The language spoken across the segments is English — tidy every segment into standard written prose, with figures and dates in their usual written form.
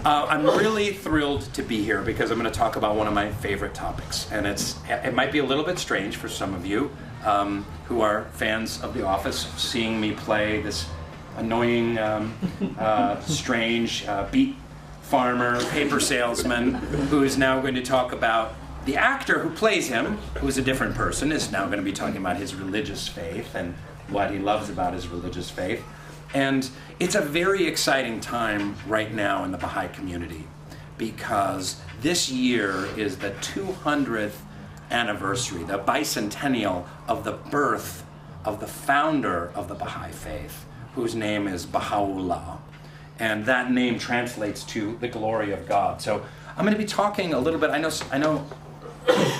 I'm really thrilled to be here because I'm going to talk about one of my favorite topics, and it might be a little bit strange for some of you who are fans of The Office, seeing me play this annoying, strange beet farmer, paper salesman, who is now going to talk about the actor who plays him, who is a different person, is now going to be talking about his religious faith and what he loves about his religious faith. And it's a very exciting time right now in the Baha'i community because this year is the 200th anniversary, the bicentennial of the birth of the founder of the Baha'i Faith, whose name is Bahá'u'lláh. And that name translates to the glory of God. So I'm going to be talking a little bit. I know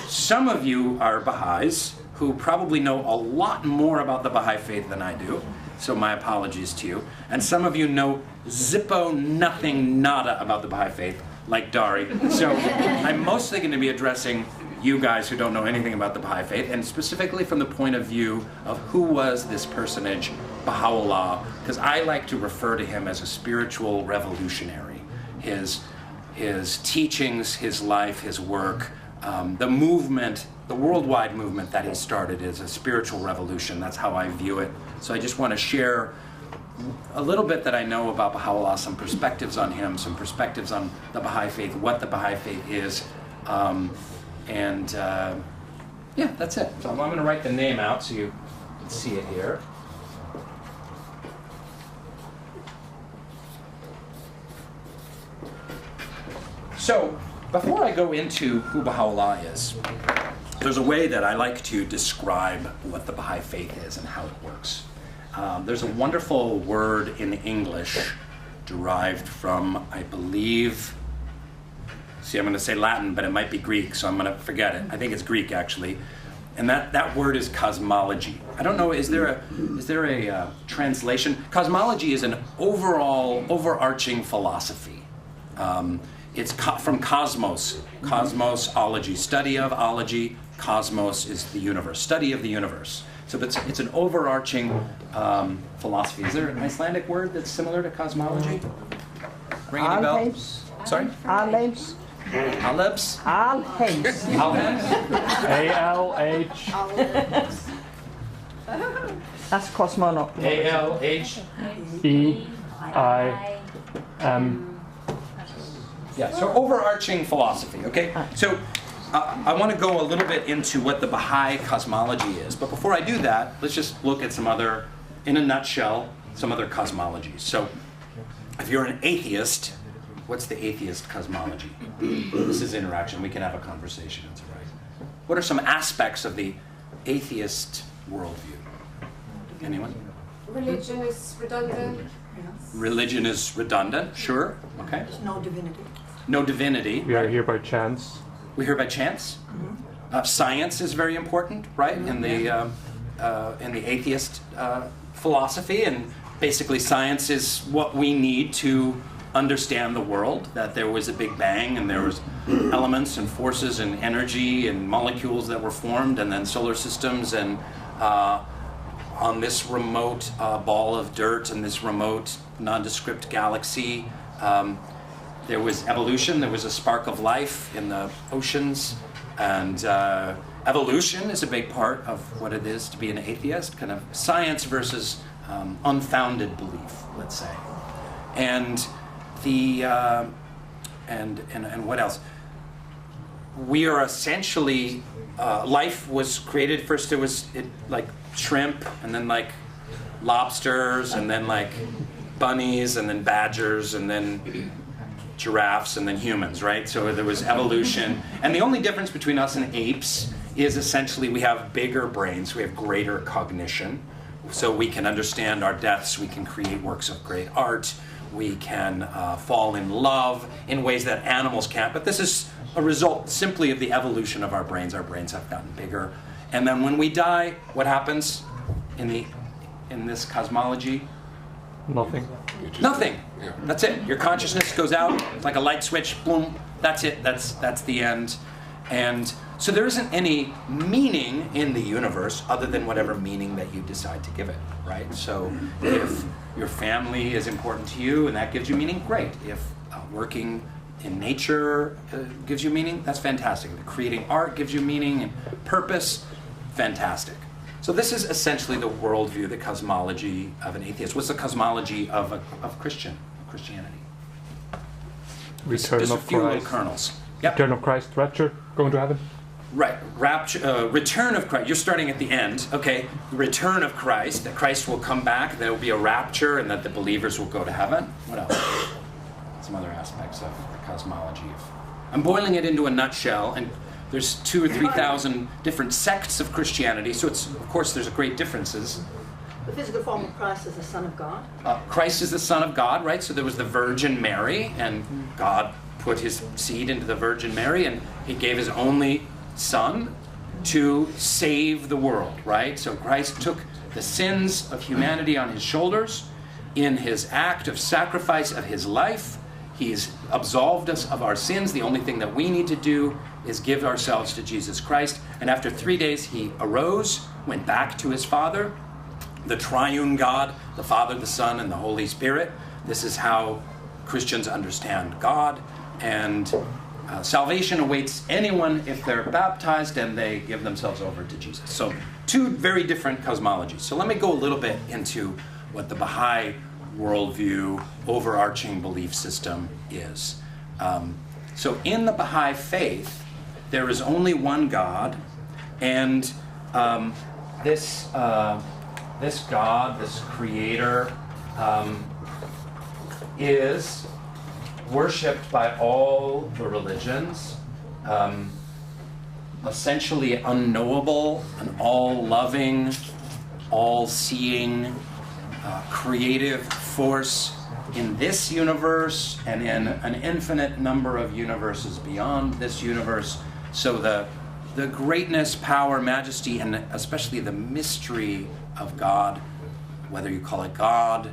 some of you are Baha'is who probably know a lot more about the Baha'i Faith than I do. So my apologies to you. And some of you know zippo, nothing, nada about the Baha'i Faith, like Dari. So I'm mostly going to be addressing you guys who don't know anything about the Baha'i Faith, and specifically from the point of view of who was this personage, Bahá'u'lláh, because I like to refer to him as a spiritual revolutionary. His teachings, his life, his work, the movement, the worldwide movement that he started is a spiritual revolution. That's how I view it. So I just want to share a little bit that I know about Bahá'u'lláh, some perspectives on him, some perspectives on the Baha'i Faith, what the Baha'i Faith is, yeah, that's it. So I'm going to write the name out so you can see it here. So before I go into who Bahá'u'lláh is, there's a way that I like to describe what the Baha'i Faith is and how it works. There's a wonderful word in English derived from, I believe, I'm going to say Latin, but it might be Greek, so I'm going to forget it. I think it's Greek, actually. And that word is cosmology. I don't know, is there a translation? Cosmology is an overarching philosophy. It's from cosmos, cosmosology, study of ology. Cosmos is the universe, study of the universe. So it's an overarching philosophy. Is there an Icelandic word that's similar to cosmology? Ring any bells? Sorry? Alheims. Alebs? Alheims. Alheims? A-L-H. That's cosmonaut. E-I-M. Yeah, so overarching philosophy, okay? So I want to go a little bit into what the Baha'i cosmology is, but before I do that, let's just look at some other, in a nutshell, some other cosmologies. So if you're an atheist, what's the atheist cosmology? This is interaction, we can have a conversation, that's right. What are some aspects of the atheist worldview? Anyone? Religion is redundant. Religion is redundant, sure, okay. There's no divinity. No divinity. We are here by chance. We're here by chance. Science is very important, right, in the atheist philosophy, and basically science is what we need to understand the world, that there was a big bang and there was elements and forces and energy and molecules that were formed, and then solar systems, and on this remote ball of dirt in this remote nondescript galaxy, there was evolution, there was a spark of life in the oceans, and evolution is a big part of what it is to be an atheist, kind of science versus unfounded belief, let's say. And and what else? We are essentially, life was created, first it was like shrimp, and then like lobsters, and then like bunnies, and then badgers, and then giraffes, and then humans, right? So there was evolution. And the only difference between us and apes is essentially we have bigger brains, we have greater cognition, so we can understand our deaths, we can create works of great art, we can fall in love in ways that animals can't. But this is a result simply of the evolution of our brains. Our brains have gotten bigger. And then when we die, what happens in this cosmology? Nothing. Nothing. That's it. Your consciousness goes out, it's like a light switch, boom, that's it, that's the end. And so there isn't any meaning in the universe other than whatever meaning that you decide to give it, right? So if your family is important to you and that gives you meaning, great. If working in nature gives you meaning, that's fantastic. Creating art gives you meaning and purpose, fantastic. So this is essentially the worldview, the cosmology of an atheist. What's the cosmology of Christianity? Return Just a of few little Christ. kernels. Yep. Return of Christ, rapture, going to heaven. Right. Rapture, return of Christ. You're starting at the end. Okay. Return of Christ. That Christ will come back. There will be a rapture, and that the believers will go to heaven. What else? Some other aspects of the cosmology. I'm boiling it into a nutshell, and there's 2,000 or 3,000 different sects of Christianity. So it's, of course, there's great differences. The physical form of Christ is the Son of God. Christ is the Son of God, right? So there was the Virgin Mary, and God put his seed into the Virgin Mary, and he gave his only Son to save the world, right? So Christ took the sins of humanity on his shoulders in his act of sacrifice of his life. He's absolved us of our sins. The only thing that we need to do is give ourselves to Jesus Christ. And after 3 days, he arose, went back to his Father, the triune God, the Father, the Son, and the Holy Spirit. This is how Christians understand God. And salvation awaits anyone if they're baptized and they give themselves over to Jesus. So 2 very different cosmologies. So let me go a little bit into what the Baha'i worldview, overarching belief system is. So in the Baha'i Faith, there is only one God, and this God, this creator, is worshipped by all the religions, essentially unknowable, an all-loving, all-seeing, creative force in this universe and in an infinite number of universes beyond this universe. So the greatness, power, majesty, and especially the mystery of God, whether you call it God,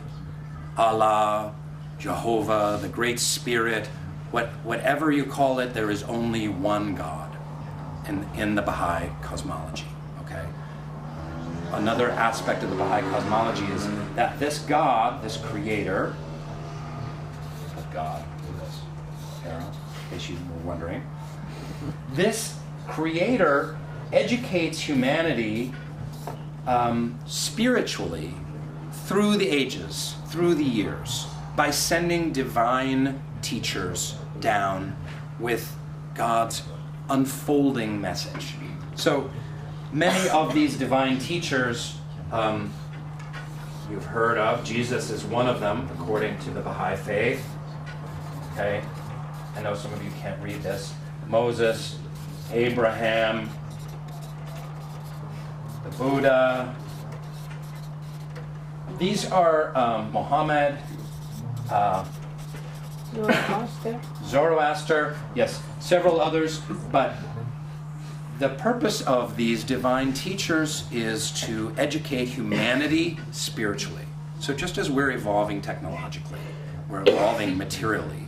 Allah, Jehovah, the Great Spirit, whatever you call it, there is only one God in the Baha'i cosmology, okay? Another aspect of the Baha'i cosmology is that this God, this creator, God, this arrow, in case you were wondering, this creator educates humanity spiritually through the ages, through the years, by sending divine teachers down with God's unfolding message. So many of these divine teachers you've heard of. Jesus is one of them, according to the Bahá'í Faith. Okay? I know some of you can't read this. Moses, Abraham, the Buddha. These are Muhammad, Zoroaster, yes, several others, but the purpose of these divine teachers is to educate humanity spiritually. So just as we're evolving technologically, we're evolving materially.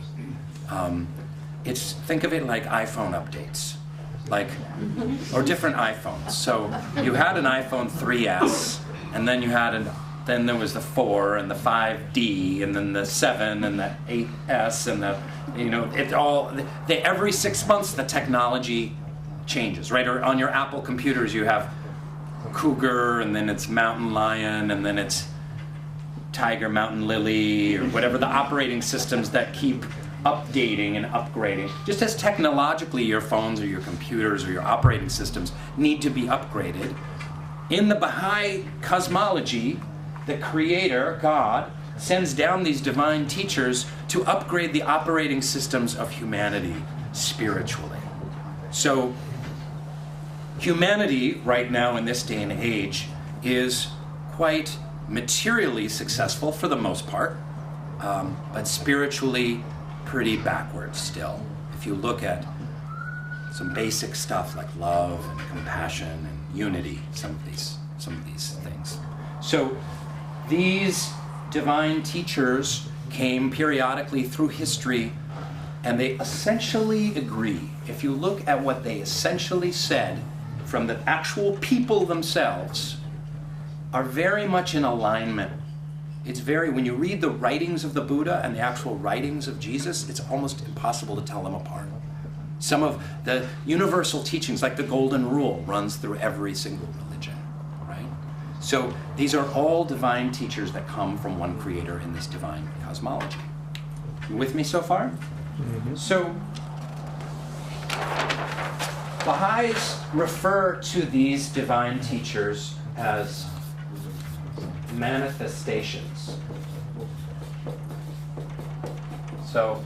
Think of it like iPhone updates, or different iPhones. So you had an iPhone 3S, and then then there was the 4 and the 5D, and then the 7 and the 8S, and every 6 months the technology changes, right? Or on your Apple computers you have Cougar, and then it's Mountain Lion, and then it's Tiger, Mountain Lily, or whatever the operating systems that keep updating and upgrading. Just as technologically your phones or your computers or your operating systems need to be upgraded, in the Baha'i cosmology, the Creator, God, sends down these divine teachers to upgrade the operating systems of humanity spiritually. So humanity right now in this day and age is quite materially successful for the most part, but spiritually pretty backwards still. If you look at some basic stuff like love and compassion and unity, some of these things. So these divine teachers came periodically through history, and they essentially agree. If you look at what they essentially said from the actual people themselves, are very much in alignment it's very, when you read the writings of the Buddha and the actual writings of Jesus, it's almost impossible to tell them apart. Some of the universal teachings, like the Golden Rule, runs through every single religion, right? So these are all divine teachers that come from one creator in this divine cosmology. You with me so far? Mm-hmm. So Baha'is refer to these divine teachers as manifestations. So,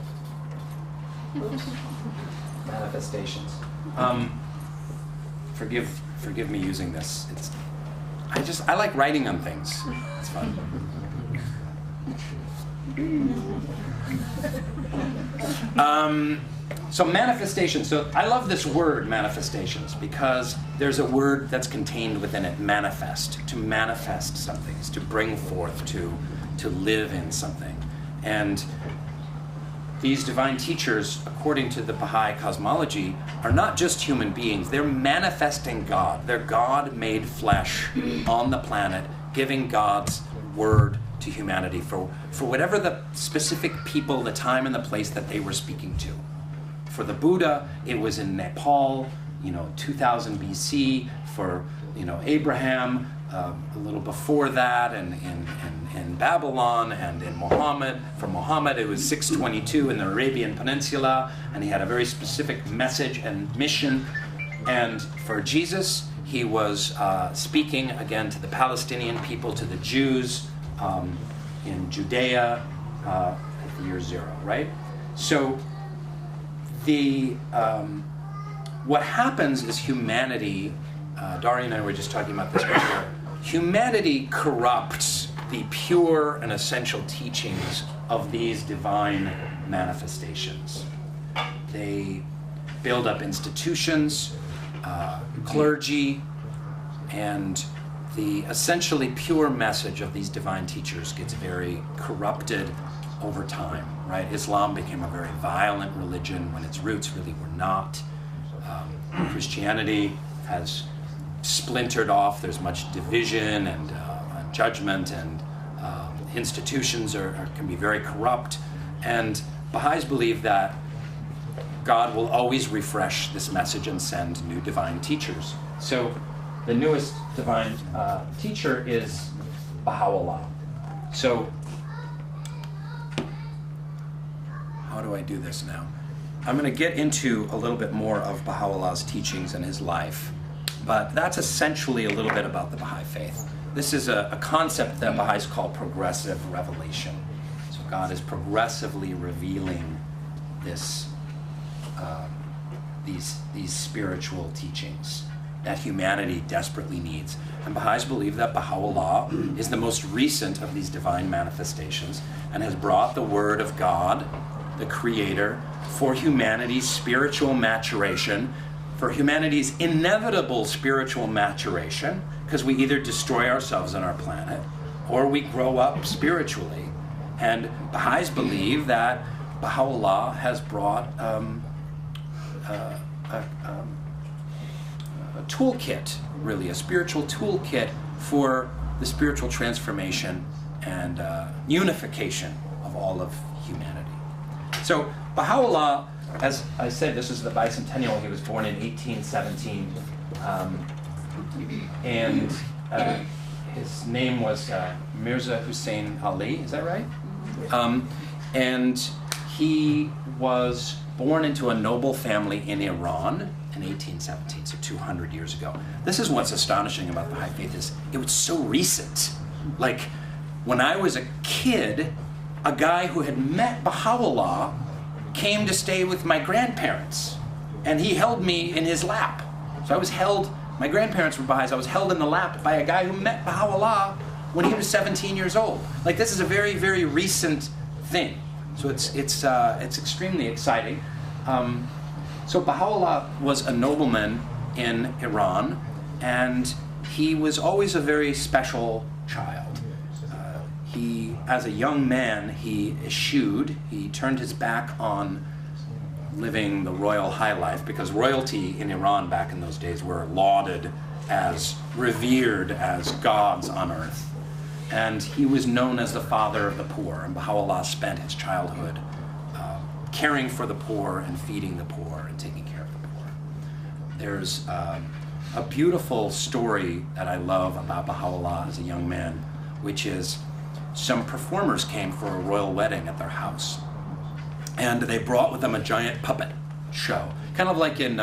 manifestations. Forgive me using this. I like writing on things. It's fun. So manifestations. So I love this word, manifestations, because there's a word that's contained within it, manifest. To manifest something, is to bring forth, to live in something. And these divine teachers, according to the Baha'i cosmology, are not just human beings. They're manifesting God. They're God made flesh on the planet, giving God's word to humanity for whatever the specific people, the time and the place that they were speaking to. For the Buddha, it was in Nepal, 2000 BC. For, Abraham, a little before that, and in Babylon, and in Muhammad. For Muhammad, it was 622 in the Arabian Peninsula, and he had a very specific message and mission. And for Jesus, he was speaking again to the Palestinian people, to the Jews in Judea at the year 0, right? So what happens is humanity, Dari and I were just talking about this earlier, humanity corrupts the pure and essential teachings of these divine manifestations. They build up institutions, clergy, and the essentially pure message of these divine teachers gets very corrupted over time, right? Islam became a very violent religion when its roots really were not. Christianity has splintered off. There's much division and judgment, and institutions can be very corrupt. And Baha'is believe that God will always refresh this message and send new divine teachers. So the newest divine teacher is Bahá'u'lláh. So how do I do this now? I'm going to get into a little bit more of Bahá'u'llah's teachings and his life, but that's essentially a little bit about the Bahá'í Faith. This is a concept that Baha'is call progressive revelation. So God is progressively revealing these spiritual teachings that humanity desperately needs. And Baha'is believe that Bahá'u'lláh is the most recent of these divine manifestations and has brought the word of God, the Creator, for humanity's spiritual maturation, for humanity's inevitable spiritual maturation, because we either destroy ourselves and our planet, or we grow up spiritually. And Baha'is believe that Bahá'u'lláh has brought a toolkit, really, a spiritual toolkit for the spiritual transformation and unification of all of humanity. So Bahá'u'lláh, as I said, this is the bicentennial. He was born in 1817, and his name was Mirza Hussein Ali. Is that right? And he was born into a noble family in Iran in 1817, so 200 years ago. This is what's astonishing about the Bahá'í Faith, is it was so recent. Like, when I was a kid, a guy who had met Bahá'u'lláh came to stay with my grandparents, and he held me in his lap. So I was held, my grandparents were Baha'is, I was held in the lap by a guy who met Bahá'u'lláh when he was 17 years old. Like, this is a very, very recent thing. So it's extremely exciting. So Bahá'u'lláh was a nobleman in Iran, and he was always a very special child. As a young man, he eschewed, he turned his back on living the royal high life, because royalty in Iran back in those days were lauded as revered as gods on earth. And he was known as the father of the poor, and Bahá'u'lláh spent his childhood caring for the poor and feeding the poor and taking care of the poor. There's a beautiful story that I love about Bahá'u'lláh as a young man, which is some performers came for a royal wedding at their house, and they brought with them a giant puppet show, kind of like in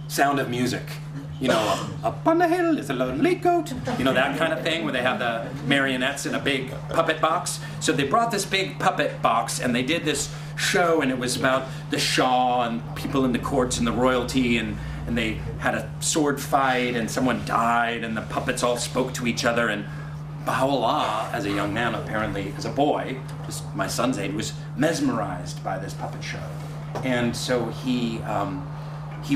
Sound of Music. You know, up on the hill is a lonely goat. You know, that kind of thing, where they have the marionettes in a big puppet box. So they brought this big puppet box and they did this show, and it was about the Shah and people in the courts and the royalty, and they had a sword fight and someone died and the puppets all spoke to each other. And Bahá'u'lláh, as a young man, apparently, as a boy, just my son's age, was mesmerized by this puppet show. And so he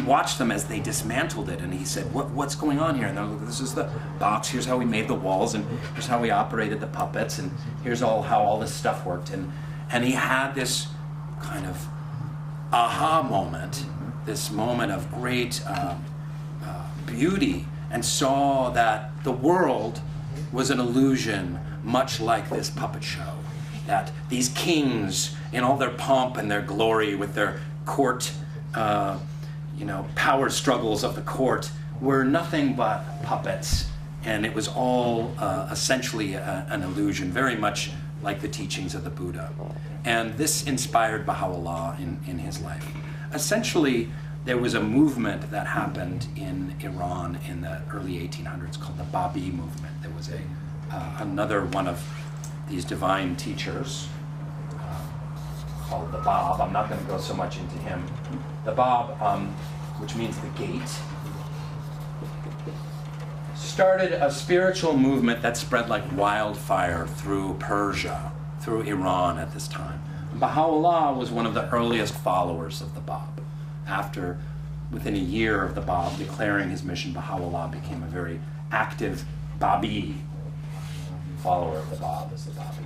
watched them as they dismantled it, and he said, what's going on here? And they're like, this is the box, here's how we made the walls, and here's how we operated the puppets, and here's how all this stuff worked. And he had this kind of aha moment, this moment of great beauty, and saw that the world was an illusion, much like this puppet show. That these kings, in all their pomp and their glory, with their court power struggles of the court, were nothing but puppets, and it was all essentially an illusion, very much like the teachings of the Buddha. And this inspired Bahá'u'lláh in his life. Essentially, there was a movement that happened in Iran in the early 1800s called the Bahá'í movement. There was another one of these divine teachers called the Bab. I'm not going to go so much into him. The Bab, which means the gate, started a spiritual movement that spread like wildfire through Persia, through Iran at this time. Bahá'u'lláh was one of the earliest followers of the Bab. Within a year of the Bab declaring his mission, Bahá'u'lláh became a very active Babi, follower of the Bab as the Babi.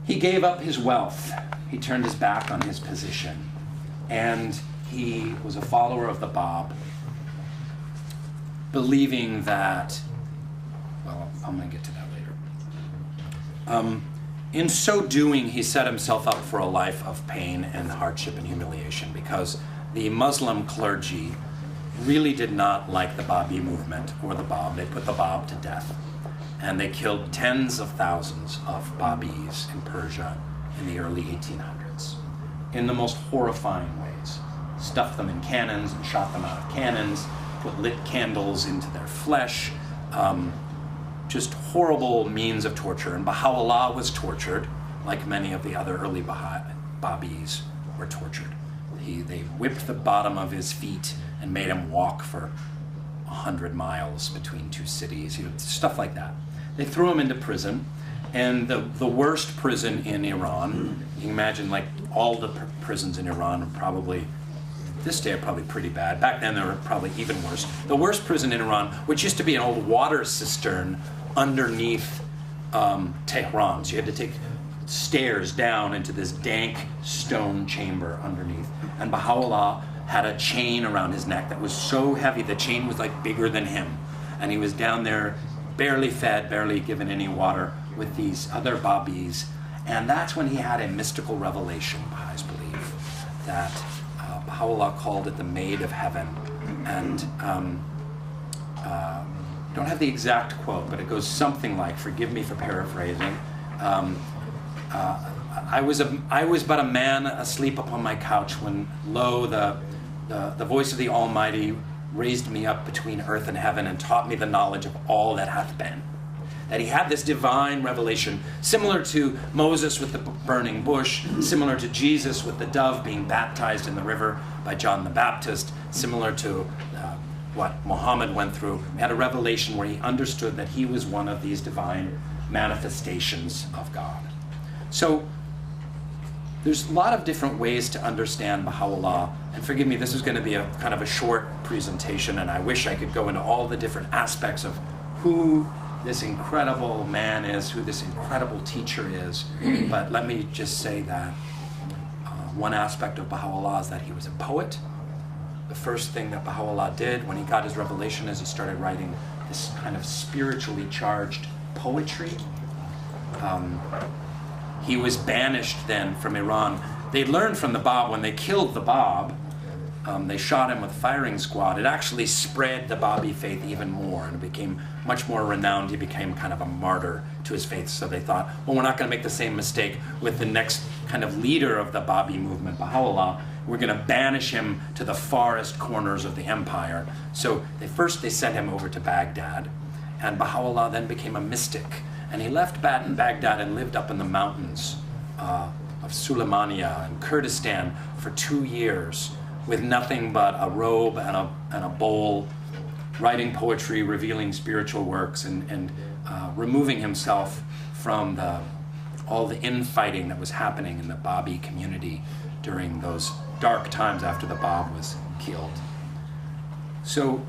He gave up his wealth. He turned his back on his position. And he was a follower of the Bab, believing that, well, I'm going to get to that later. In so doing, he set himself up for a life of pain and hardship and humiliation, because the Muslim clergy really did not like the Babi movement or the Bab. They put the Bab to death. And they killed tens of thousands of Babis in Persia in the early 1800s in the most horrifying ways. Stuffed them in cannons and shot them out of cannons, put lit candles into their flesh, just horrible means of torture. And Bahá'u'lláh was tortured, like many of the other early Babis were tortured. They whipped the bottom of his feet and made him walk for 100 miles between two cities, stuff like that. They threw him into prison, and the worst prison in Iran, you can imagine, like all the prisons in Iran are probably, this day are probably pretty bad. Back then they were probably even worse. The worst prison in Iran, which used to be an old water cistern underneath Tehran. So you had to take stairs down into this dank stone chamber underneath. And Bahá'u'lláh had a chain around his neck that was so heavy, the chain was like bigger than him. And he was down there, barely fed, barely given any water, with these other Babis. And that's when he had a mystical revelation, Baha'is believe, that Bahá'u'lláh called it the Maid of Heaven. And don't have the exact quote, but it goes something like, forgive me for paraphrasing, I was but a man asleep upon my couch when, lo, the voice of the Almighty raised me up between earth and heaven and taught me the knowledge of all that hath been. That he had this divine revelation, similar to Moses with the burning bush, similar to Jesus with the dove being baptized in the river by John the Baptist, similar to what Muhammad went through. He had a revelation where he understood that he was one of these divine manifestations of God. So there's a lot of different ways to understand Bahá'u'lláh, and forgive me, this is going to be a kind of a short presentation, and I wish I could go into all the different aspects of who this incredible man is, who this incredible teacher is, but let me just say that one aspect of Bahá'u'lláh is that he was a poet, the first thing that Bahá'u'lláh did when he got his revelation is he started writing this kind of spiritually charged poetry. He was banished then from Iran. They learned from the Bab when they killed the Bab, they shot him with a firing squad. It actually spread the Bahá'í Faith even more, and it became much more renowned. He became kind of a martyr to his faith. So they thought, well, we're not going to make the same mistake with the next kind of leader of the Bahá'í movement, Bahá'u'lláh. We're going to banish him to the farthest corners of the empire. So they sent him over to Baghdad, and Bahá'u'lláh then became a mystic. And he left Baghdad and lived up in the mountains of Suleymania and Kurdistan for 2 years, with nothing but a robe and a bowl, writing poetry, revealing spiritual works, and removing himself from all the infighting that was happening in the Bahá'í community during those dark times after the Bab was killed. So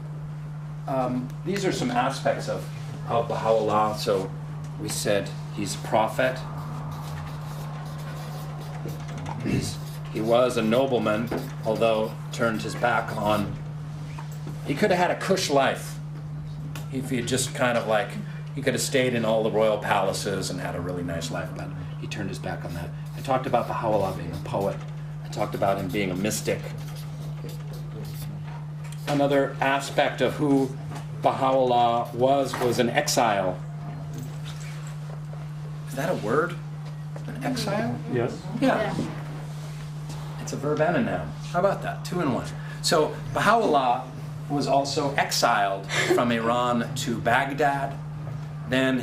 these are some aspects of Bahá'u'lláh. So we said he's a prophet. He was a nobleman, although turned his back on. He could have had a cush life if he had just kind of like, he could have stayed in all the royal palaces and had a really nice life, but he turned his back on that. I talked about Bahá'u'lláh being a poet. I talked about him being a mystic. Another aspect of who Bahá'u'lláh was an exile. Is that a word? An exile? Yes. Yeah. It's a verb and a noun. How about that? 2 in 1. So Bahá'u'lláh was also exiled from Iran to Baghdad. Then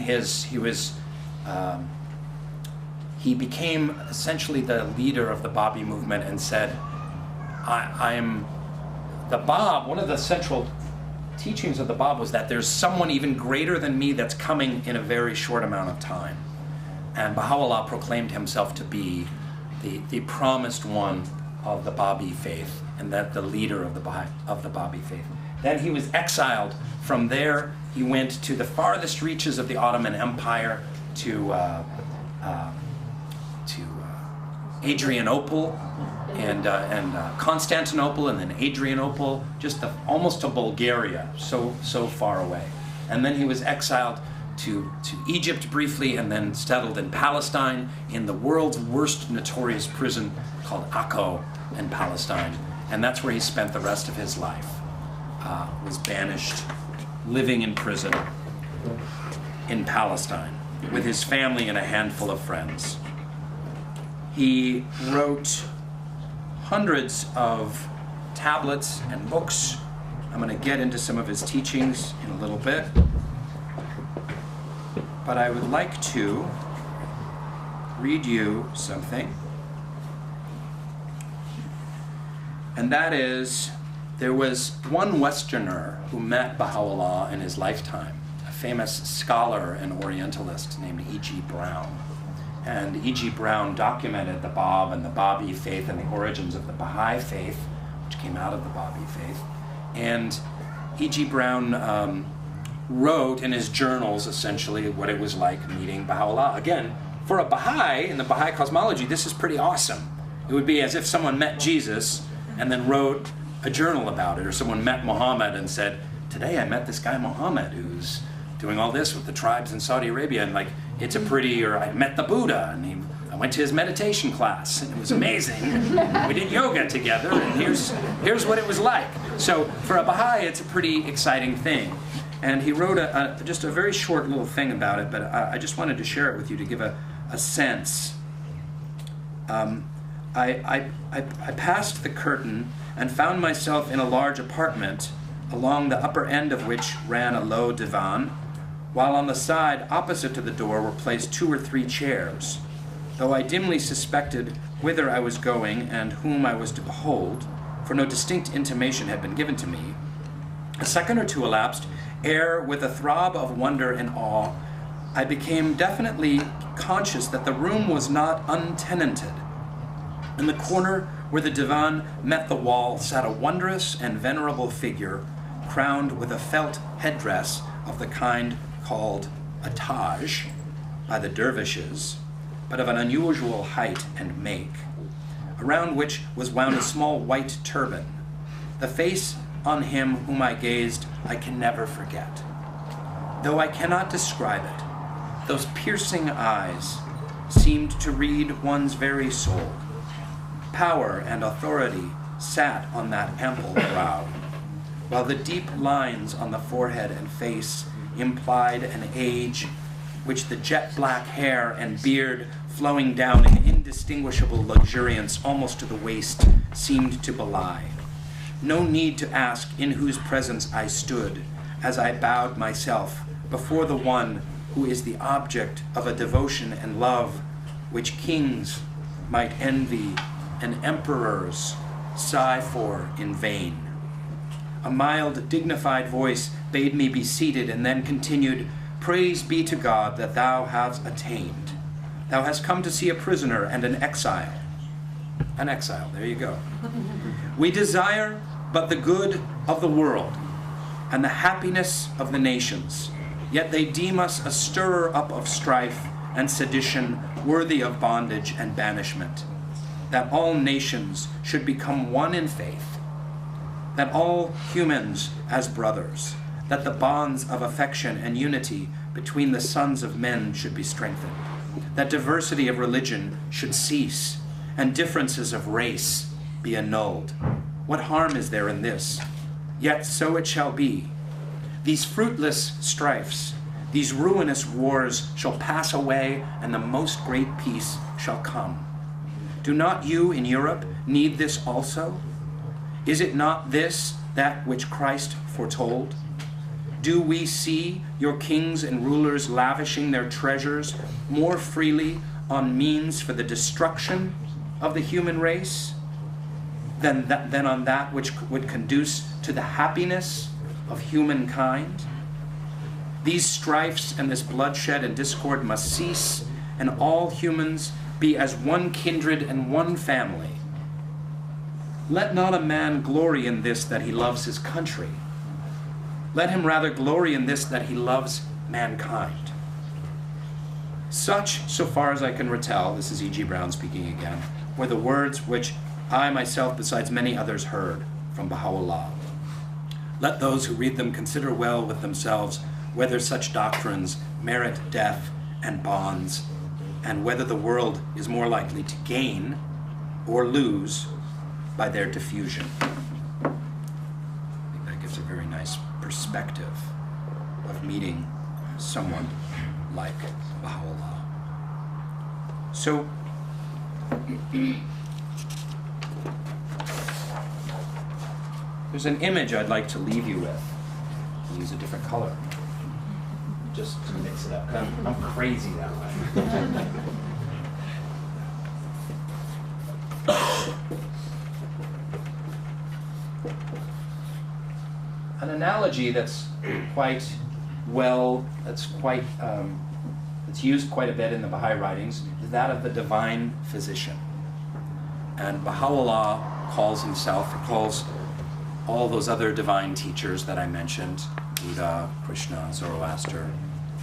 he became essentially the leader of the Bahá'í movement and said, I'm the Bab. One of the central teachings of the Bab was that there's someone even greater than me that's coming in a very short amount of time. And Bahá'u'lláh proclaimed himself to be the promised one of the Bahá'í Faith, and that the leader of the Bahá'í Faith. Then he was exiled. From there, he went to the farthest reaches of the Ottoman Empire, to Adrianople and Constantinople, and then Adrianople, just almost to Bulgaria, so far away. And then he was exiled to Egypt briefly, and then settled in Palestine, in the world's worst notorious prison called Akko in Palestine. And that's where he spent the rest of his life. Was banished, living in prison in Palestine with his family and a handful of friends. He wrote hundreds of tablets and books. I'm going to get into some of his teachings in a little bit. But I would like to read you something. And that is, there was one Westerner who met Bahá'u'lláh in his lifetime, a famous scholar and Orientalist named E.G. Browne. And E.G. Browne documented the Bab and the Bahá'í Faith and the origins of the Bahá'í Faith, which came out of the Bahá'í Faith. And E.G. Browne wrote in his journals, essentially, what it was like meeting Bahá'u'lláh. Again, for a Bahá'í, in the Bahá'í cosmology, this is pretty awesome. It would be as if someone met Jesus and then wrote a journal about it, or someone met Muhammad and said, today I met this guy Muhammad who's doing all this with the tribes in Saudi Arabia, and like, it's a pretty, or I met the Buddha, and I went to his meditation class, and it was amazing. We did yoga together, and here's what it was like. So for a Baha'i, it's a pretty exciting thing. And he wrote just a very short little thing about it, but I just wanted to share it with you to give a sense. I passed the curtain and found myself in a large apartment, along the upper end of which ran a low divan, while on the side opposite to the door were placed 2 or 3 chairs. Though I dimly suspected whither I was going and whom I was to behold, for no distinct intimation had been given to me, a second or two elapsed ere, with a throb of wonder and awe, I became definitely conscious that the room was not untenanted. In the corner where the divan met the wall sat a wondrous and venerable figure, crowned with a felt headdress of the kind called a taj by the dervishes, but of an unusual height and make, around which was wound a small white turban. The face on him whom I gazed, I can never forget. Though I cannot describe it, those piercing eyes seemed to read one's very soul. Power and authority sat on that ample brow, while the deep lines on the forehead and face implied an age which the jet-black hair and beard flowing down in indistinguishable luxuriance almost to the waist seemed to belie. No need to ask in whose presence I stood as I bowed myself before the one who is the object of a devotion and love which kings might envy and emperors sigh for in vain. A mild, dignified voice bade me be seated and then continued, "Praise be to God that thou hast attained. Thou hast come to see a prisoner and an exile." An exile, there you go. "We desire but the good of the world and the happiness of the nations, yet they deem us a stirrer up of strife and sedition worthy of bondage and banishment. That all nations should become one in faith, that all humans as brothers, that the bonds of affection and unity between the sons of men should be strengthened, that diversity of religion should cease, and differences of race be annulled. What harm is there in this? Yet so it shall be. These fruitless strifes, these ruinous wars shall pass away, and the most great peace shall come. Do not you in Europe need this also? Is it not this that which Christ foretold? Do we see your kings and rulers lavishing their treasures more freely on means for the destruction of the human race than on that which would conduce to the happiness of humankind? These strifes and this bloodshed and discord must cease, and all humans be as one kindred and one family. Let not a man glory in this that he loves his country. Let him rather glory in this that he loves mankind. Such, so far as I can retell," this is E.G. Brown speaking again, "were the words which I myself, besides many others, heard from Bahá'u'lláh. Let those who read them consider well with themselves whether such doctrines merit death and bonds, and whether the world is more likely to gain or lose by their diffusion." I think that gives a very nice perspective of meeting someone like Bahá'u'lláh. So, there's an image I'd like to leave you with. I'll use a different color, just to mix it up. I'm crazy that way. An analogy that's quite it's used quite a bit in the Baha'i writings is that of the divine physician. And Bahá'u'lláh calls all those other divine teachers that I mentioned, Buddha, Krishna, Zoroaster,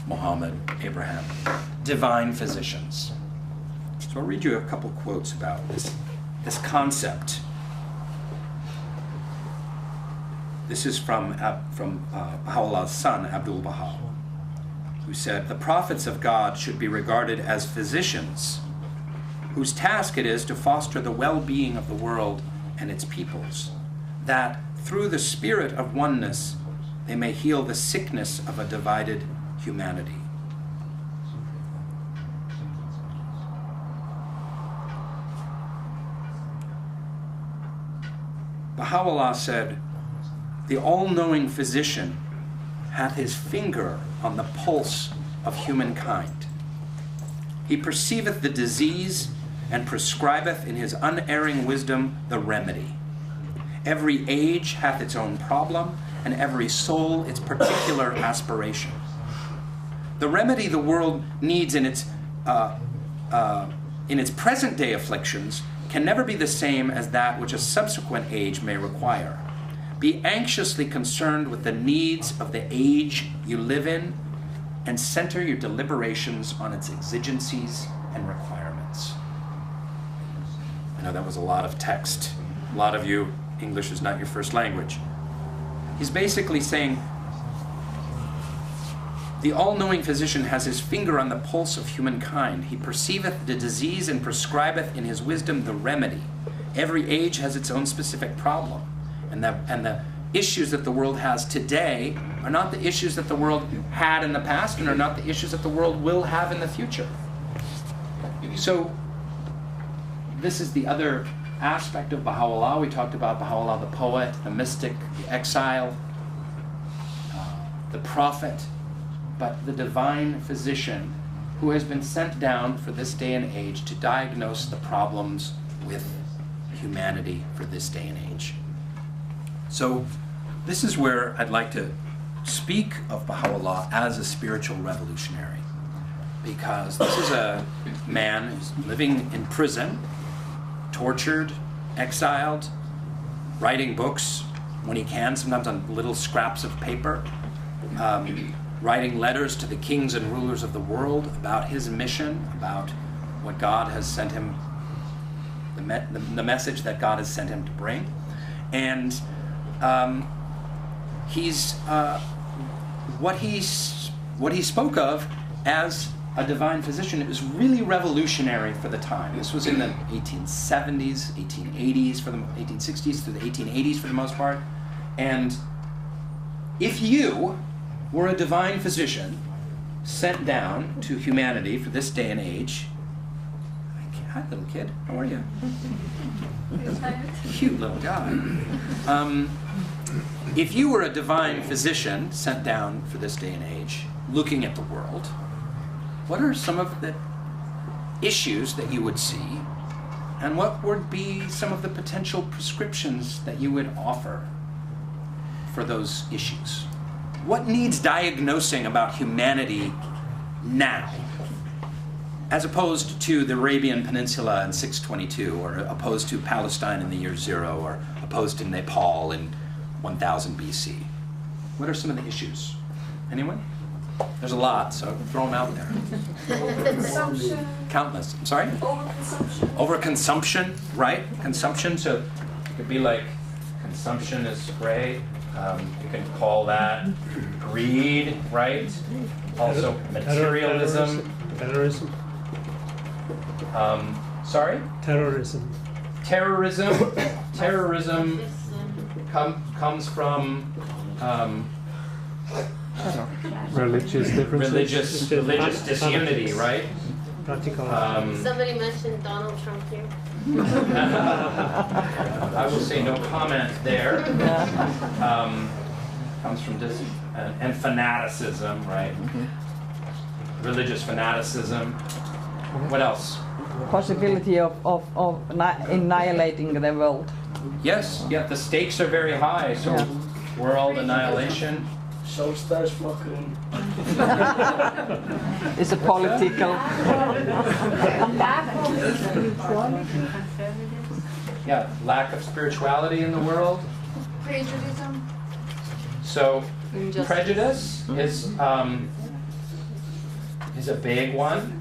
Muhammad, Abraham, divine physicians. So I'll read you a couple quotes about this concept. This is from Baha'u'llah's son, Abdul Baha, who said, "The prophets of God should be regarded as physicians, whose task it is to foster the well-being of the world and its peoples, that through the spirit of oneness they may heal the sickness of a divided humanity." Baha'u'lláh said, "The all-knowing physician hath his finger on the pulse of humankind. He perceiveth the disease and prescribeth in his unerring wisdom the remedy. Every age hath its own problem, and every soul its particular aspiration. The remedy the world needs in its present-day afflictions can never be the same as that which a subsequent age may require. Be anxiously concerned with the needs of the age you live in, and center your deliberations on its exigencies and requirements." I know that was a lot of text. A lot of you English is not your first language. He's basically saying, the all-knowing physician has his finger on the pulse of humankind. He perceiveth the disease and prescribeth in his wisdom the remedy. Every age has its own specific problem. And the issues that the world has today are not the issues that the world had in the past and are not the issues that the world will have in the future. So this is the other aspect of Bahá'u'lláh. We talked about Bahá'u'lláh, the poet, the mystic, the exile, the prophet, but the divine physician who has been sent down for this day and age to diagnose the problems with humanity for this day and age. So this is where I'd like to speak of Bahá'u'lláh as a spiritual revolutionary, because this is a man who's living in prison, tortured, exiled, writing books when he can, sometimes on little scraps of paper, writing letters to the kings and rulers of the world about his mission, about what God has sent him, the message that God has sent him to bring. And what he spoke of as a divine physician, it was really revolutionary for the time. This was in the 1870s, 1880s, 1860s through the 1880s for the most part. And if you were a divine physician sent down to humanity for this day and age, hi little kid, how are you? Cute little guy. If you were a divine physician sent down for this day and age, looking at the world, what are some of the issues that you would see, and what would be some of the potential prescriptions that you would offer for those issues? What needs diagnosing about humanity now, as opposed to the Arabian Peninsula in 622, or opposed to Palestine in the year 0, or opposed to Nepal in 1000 BC? What are some of the issues? Anyone? There's a lot, so throw them out there. Consumption. Countless. I'm sorry? Overconsumption. Overconsumption, right? Consumption, so it could be like, consumption is great. You can call that greed, right? Also materialism. Terrorism. Sorry? Terrorism. Terrorism comes from Religious differences. religious disunity, right? Practical. Somebody mentioned Donald Trump here. I will say no comment there. Comes from and fanaticism, right? Religious fanaticism. What else? Possibility of annihilating the world. Yes, yeah, the stakes are very high, so Yeah. world annihilation. It's a political. Yeah, lack of spirituality in the world. Prejudice. So prejudice is a big one.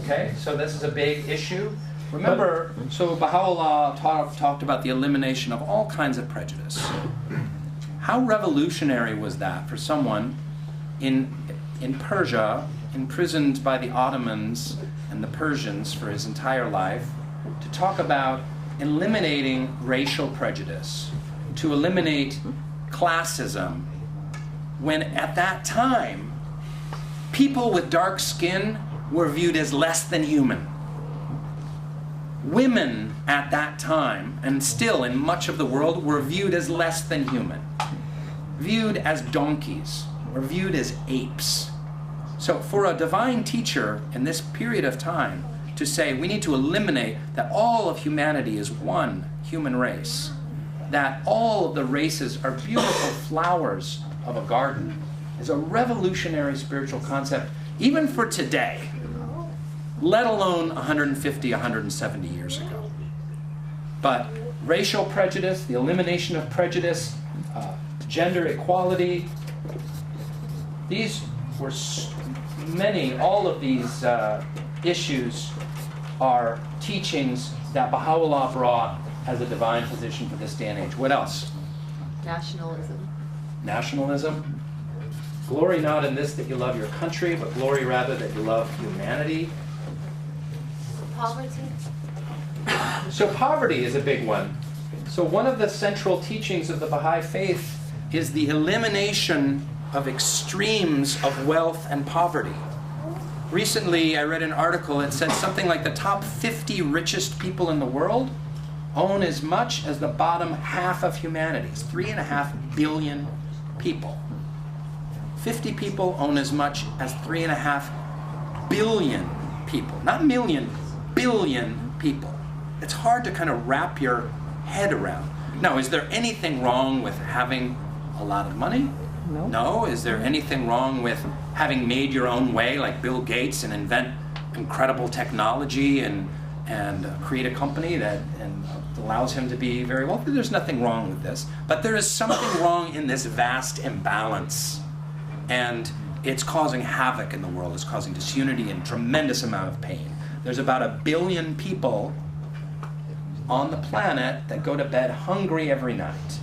Okay, so this is a big issue. Remember, so Bahá'u'lláh talked about the elimination of all kinds of prejudice. How revolutionary was that for someone in Persia, imprisoned by the Ottomans and the Persians for his entire life, to talk about eliminating racial prejudice, to eliminate classism, when at that time, people with dark skin were viewed as less than human. Women at that time, and still in much of the world, were viewed as less than human, viewed as donkeys, or viewed as apes. So for a divine teacher in this period of time to say we need to eliminate that all of humanity is one human race, that all of the races are beautiful flowers of a garden, is a revolutionary spiritual concept, even for today, let alone 150, 170 years ago. But racial prejudice, the elimination of prejudice, gender equality, these were all of these issues are teachings that Bahá'u'lláh brought as a divine physician for this day and age. What else? Nationalism. Nationalism. Glory not in this that you love your country, but glory rather that you love humanity. Poverty. So poverty is a big one. So one of the central teachings of the Baha'i Faith is the elimination of extremes of wealth and poverty. Recently, I read an article that said something like the top 50 richest people in the world own as much as the bottom half of humanity. It's 3.5 billion people. 50 people own as much as 3.5 billion people. Not million, billion people. It's hard to kind of wrap your head around. Now, is there anything wrong with having a lot of money? No. No? Is there anything wrong with having made your own way like Bill Gates and invent incredible technology and create a company that allows him to be very wealthy? There's nothing wrong with this. But there is something wrong in this vast imbalance. And it's causing havoc in the world. It's causing disunity and tremendous amount of pain. There's about 1 billion people on the planet that go to bed hungry every night.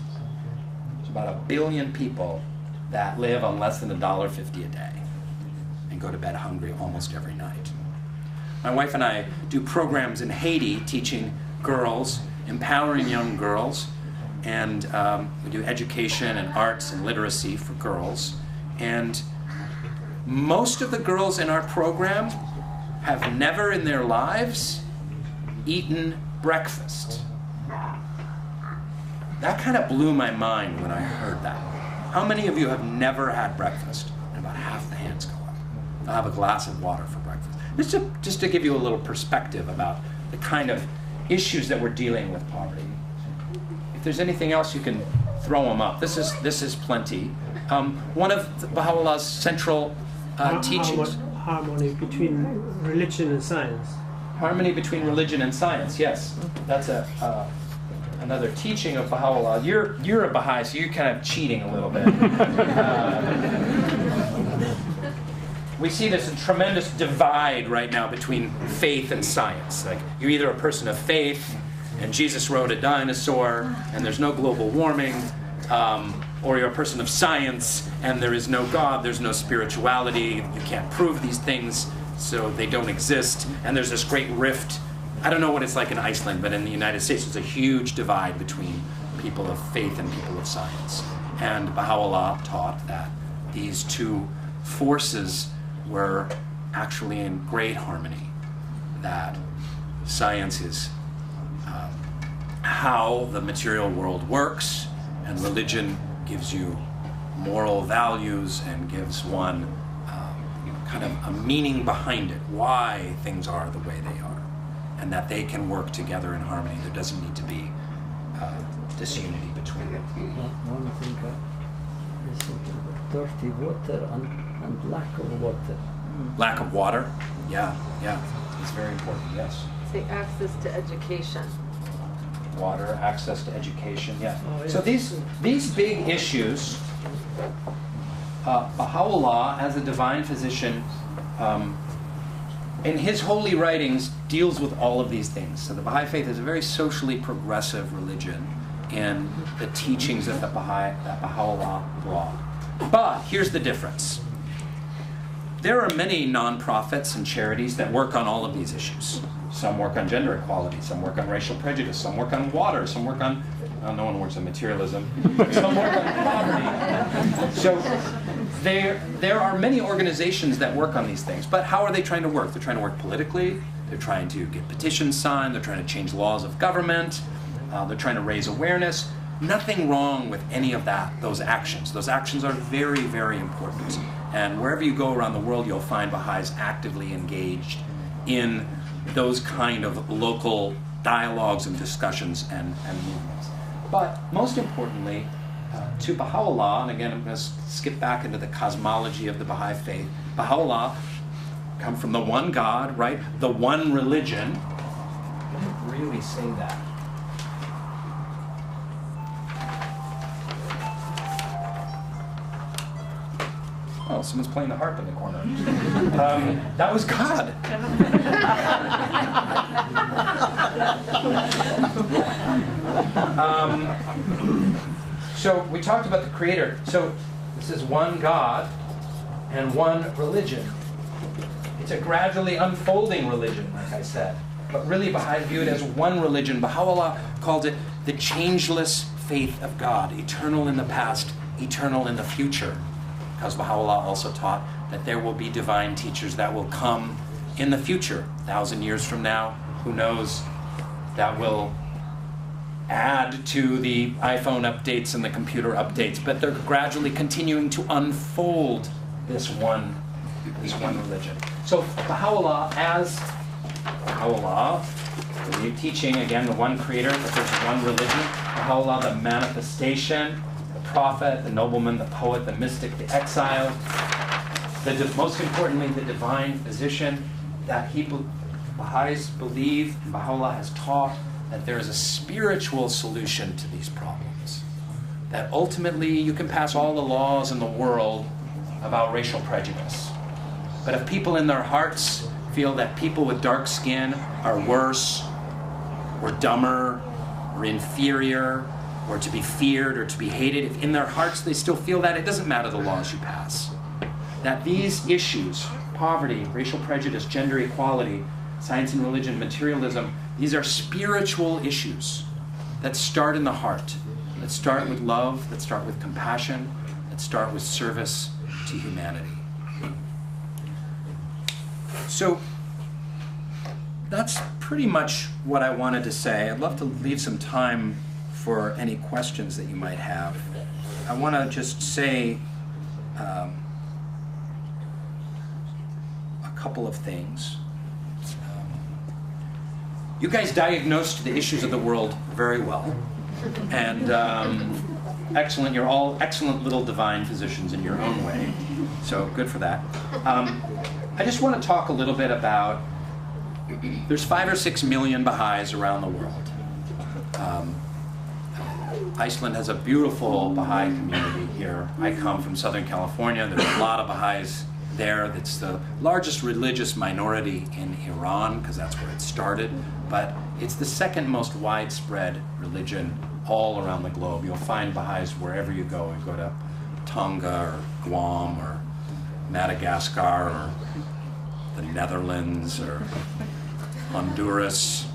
There's about 1 billion people that live on less than $1.50 a day and go to bed hungry almost every night. My wife and I do programs in Haiti teaching girls, empowering young girls, and we do education and arts and literacy for girls. And most of the girls in our program have never in their lives eaten breakfast. That kind of blew my mind when I heard that. How many of you have never had breakfast? And about half the hands go up. They'll have a glass of water for breakfast. Just to give you a little perspective about the kind of issues that we're dealing with poverty. If there's anything else, you can throw them up. This is plenty. One of Bahá'u'llah's central teachings. Harmony between religion and science. Harmony between religion and science, yes. That's another teaching of Bahá'u'lláh. You're a Baha'i, so you're kind of cheating a little bit. We see this tremendous divide right now between faith and science. Like, you're either a person of faith, and Jesus rode a dinosaur, and there's no global warming, or you're a person of science, and there is no God, there's no spirituality, you can't prove these things, so they don't exist, and there's this great rift. I don't know what it's like in Iceland, but in the United States, there's a huge divide between people of faith and people of science. And Bahá'u'lláh taught that these two forces were actually in great harmony, that science is how the material world works, and religion gives you moral values and gives one kind of a meaning behind it, why things are the way they are, and that they can work together in harmony. There doesn't need to be disunity between them. One thing is dirty water and lack of water. Lack of water? Yeah, it's very important, yes. Say access to education. Water, access to education, yeah. Oh, yeah. So these big issues, Bahá'u'lláh, as a divine physician, in his holy writings, deals with all of these things. So the Baha'i Faith is a very socially progressive religion in the teachings that Bahá'u'lláh brought. But here's the difference. There are many nonprofits and charities that work on all of these issues. Some work on gender equality, some work on racial prejudice, some work on water, some work on, no one works on materialism, some work on poverty. So there are many organizations that work on these things, but how are they trying to work? They're trying to work politically, they're trying to get petitions signed, they're trying to change laws of government, they're trying to raise awareness. Nothing wrong with any of those actions. Those actions are very, very important. And wherever you go around the world, you'll find Baha'is actively engaged in those kind of local dialogues and discussions and movements. But most importantly, to Bahá'u'lláh, and again I'm going to skip back into the cosmology of the Baha'i Faith, Bahá'u'lláh come from the one God, right? The one religion. I didn't really say that. Oh, someone's playing the harp in the corner. That was God. So we talked about the Creator. So this is one God and one religion. It's a gradually unfolding religion, like I said. But really Baha'i view it as one religion. Bahá'u'lláh called it the changeless faith of God, eternal in the past, eternal in the future. Because Bahá'u'lláh also taught that there will be divine teachers that will come in the future, 1,000 years from now, who knows, that will add to the iPhone updates and the computer updates, but they're gradually continuing to unfold this one religion. So Bahá'u'lláh as Bahá'u'lláh, the teaching, again, the one creator, that there's one religion. Bahá'u'lláh, the manifestation, the prophet, the nobleman, the poet, the mystic, the exile, most importantly, the divine physician, that Baha'is believe, and Bahá'u'lláh has taught, that there is a spiritual solution to these problems. That ultimately you can pass all the laws in the world about racial prejudice. But if people in their hearts feel that people with dark skin are worse, or dumber, or inferior, or to be feared, or to be hated, if in their hearts they still feel that, it doesn't matter the laws you pass. That these issues, poverty, racial prejudice, gender equality, science and religion, materialism, these are spiritual issues that start in the heart, that start with love, that start with compassion, that start with service to humanity. So that's pretty much what I wanted to say. I'd love to leave some time for any questions that you might have. I want to just say a couple of things. You guys diagnosed the issues of the world very well, and excellent. You're all excellent little divine physicians in your own way, so good for that. I just want to talk a little bit about, there's 5 or 6 million Baha'is around the world. Iceland has a beautiful Baha'i community here. I come from Southern California. There's a lot of Baha'is there. It's the largest religious minority in Iran, because that's where it started. But it's the second most widespread religion all around the globe. You'll find Baha'is wherever you go. You go to Tonga or Guam or Madagascar or the Netherlands or Honduras.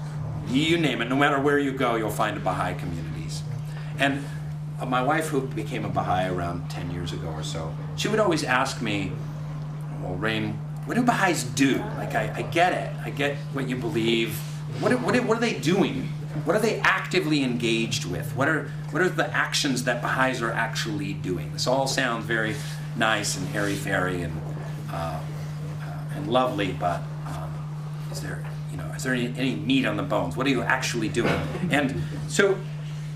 You name it. No matter where you go, you'll find Baha'i communities. And my wife, who became a Baha'i around 10 years ago or so, she would always ask me, well, Rainn, what do Baha'is do? Like, I get it. I get what you believe. What are they doing? What are they actively engaged with? What are the actions that Baha'is are actually doing? This all sounds very nice and airy-fairy and lovely, but is there any meat on the bones? What are you actually doing? And so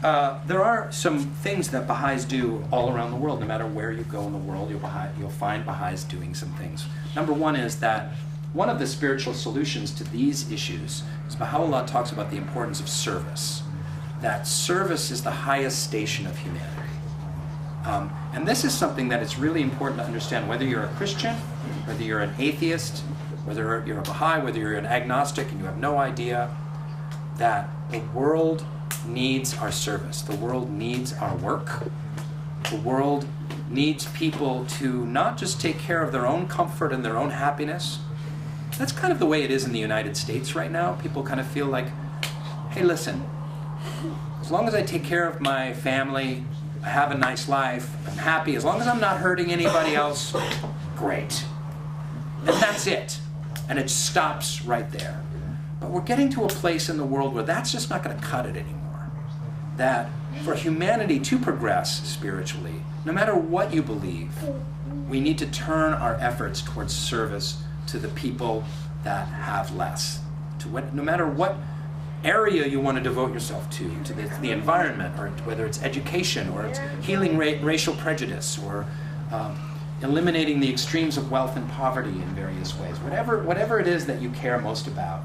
there are some things that Baha'is do all around the world. No matter where you go in the world, you'll find Baha'is doing some things. Number one is that one of the spiritual solutions to these issues is Bahá'u'lláh talks about the importance of service. That service is the highest station of humanity. And this is something that it's really important to understand, whether you're a Christian, whether you're an atheist, whether you're a Baha'i, whether you're an agnostic and you have no idea, that the world needs our service. The world needs our work. The world needs people to not just take care of their own comfort and their own happiness. That's kind of the way it is in the United States right now. People kind of feel like, hey, listen, as long as I take care of my family, I have a nice life, I'm happy, as long as I'm not hurting anybody else, great. And that's it. And it stops right there. But we're getting to a place in the world where that's just not going to cut it anymore. That for humanity to progress spiritually, no matter what you believe, we need to turn our efforts towards service to the people that have less. No matter what area you want to devote yourself to the environment, or whether it's education, or it's healing racial prejudice, or eliminating the extremes of wealth and poverty in various ways. Whatever it is that you care most about,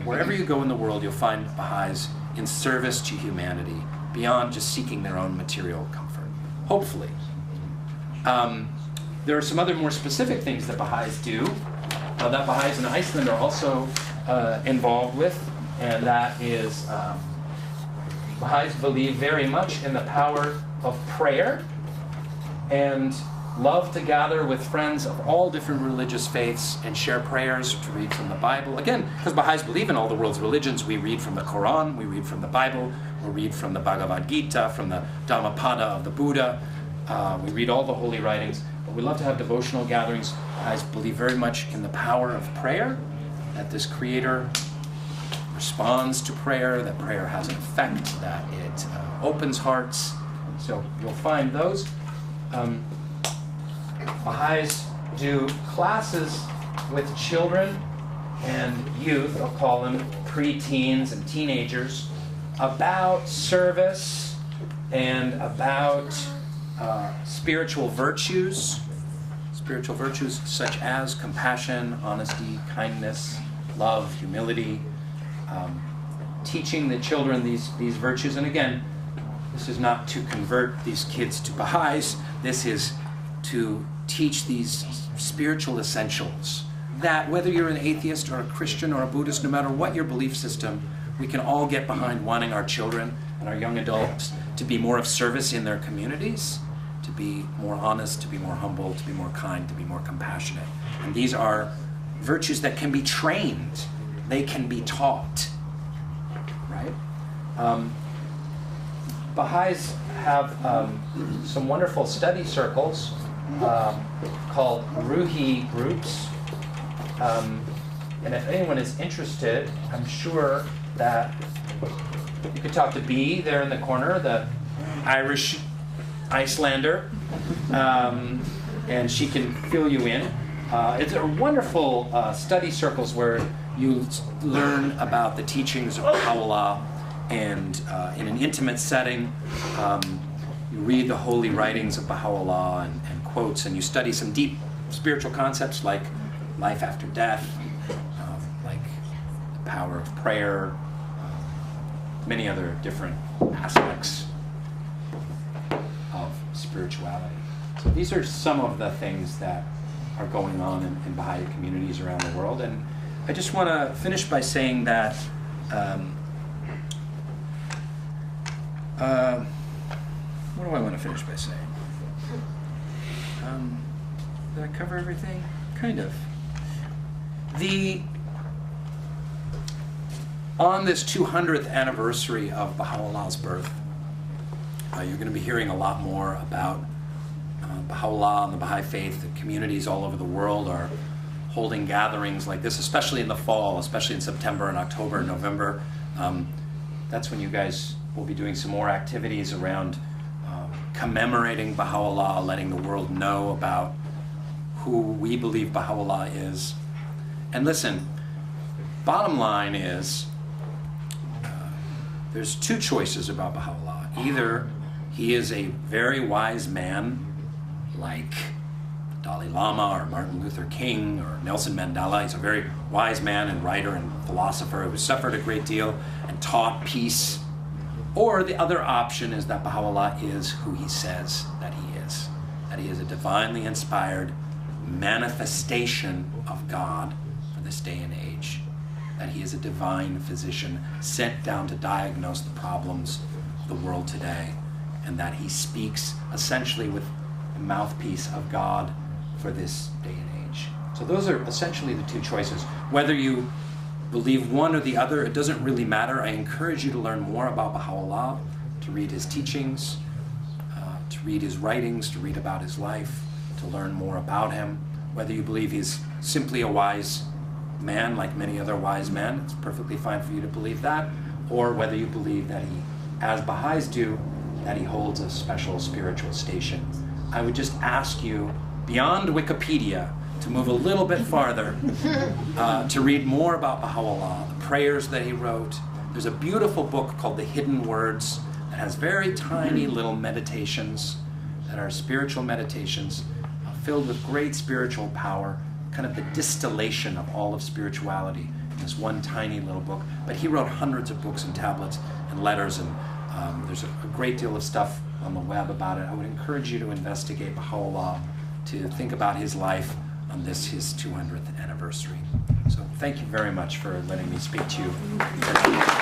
wherever you go in the world, you'll find Baha'is in service to humanity, beyond just seeking their own material comfort. Hopefully. There are some other more specific things that Baha'is do, that Baha'is in Iceland are also involved with. and that is Baha'is believe very much in the power of prayer and love to gather with friends of all different religious faiths and share prayers, to read from the Bible. Again, because Baha'is believe in all the world's religions, we read from the Quran, we read from the Bible, we read from the Bhagavad Gita, from the Dhammapada of the Buddha. We read all the holy writings, but we love to have devotional gatherings. Baha'is believe very much in the power of prayer, that this Creator responds to prayer, that prayer has an effect, that it opens hearts. So you'll find those. Baha'is do classes with children and youth, I'll call them pre-teens and teenagers, about service and about spiritual virtues such as compassion, honesty, kindness, love, humility, teaching the children these virtues. And again, this is not to convert these kids to Baha'is, this is to teach these spiritual essentials that whether you're an atheist or a Christian or a Buddhist, no matter what your belief system, we can all get behind wanting our children and our young adults to be more of service in their communities, to be more honest, to be more humble, to be more kind, to be more compassionate. And these are virtues that can be trained. They can be taught, right? Baha'is have some wonderful study circles called Ruhi groups. And if anyone is interested, I'm sure that you could talk to Bee there in the corner, the Irish Icelander, and she can fill you in. It's a wonderful study circles where you learn about the teachings of Bahá'u'lláh, and in an intimate setting, you read the holy writings of Bahá'u'lláh and quotes, and you study some deep spiritual concepts like life after death, like the power of prayer, many other different aspects of spirituality. So these are some of the things that are going on in Baha'i communities around the world. And I just want to finish by saying that what do I want to finish by saying? Did I cover everything? Kind of. On this 200th anniversary of Baha'u'llah's birth, you're going to be hearing a lot more about Bahá'u'lláh and the Bahá'í Faith. The communities all over the world are holding gatherings like this, especially in the fall, especially in September and October and November. That's when you guys will be doing some more activities around commemorating Bahá'u'lláh, letting the world know about who we believe Bahá'u'lláh is. And listen, bottom line is, there's two choices about Bahá'u'lláh. Either he is a very wise man, like Dalai Lama or Martin Luther King or Nelson Mandela. He's a very wise man and writer and philosopher who suffered a great deal and taught peace. Or the other option is that Bahá'u'lláh is who he says that he is a divinely inspired manifestation of God for this day and age, that he is a divine physician sent down to diagnose the problems of the world today, and that he speaks essentially with the mouthpiece of God for this day and age. So those are essentially the two choices. Whether you believe one or the other, it doesn't really matter. I encourage you to learn more about Bahá'u'lláh, to read his teachings, to read his writings, to read about his life, to learn more about him. Whether you believe he's simply a wise man like many other wise men, it's perfectly fine for you to believe that, or whether you believe that he, as Baha'is do, that he holds a special spiritual station. I would just ask you, beyond Wikipedia, to move a little bit farther, to read more about Bahá'u'lláh, the prayers that he wrote. There's a beautiful book called The Hidden Words that has very tiny little meditations that are spiritual meditations filled with great spiritual power, kind of the distillation of all of spirituality in this one tiny little book. But he wrote hundreds of books and tablets and letters, and there's a great deal of stuff on the web about it. I would encourage you to investigate Bahá'u'lláh, to think about his life on this, his 200th anniversary. So thank you very much for letting me speak to you.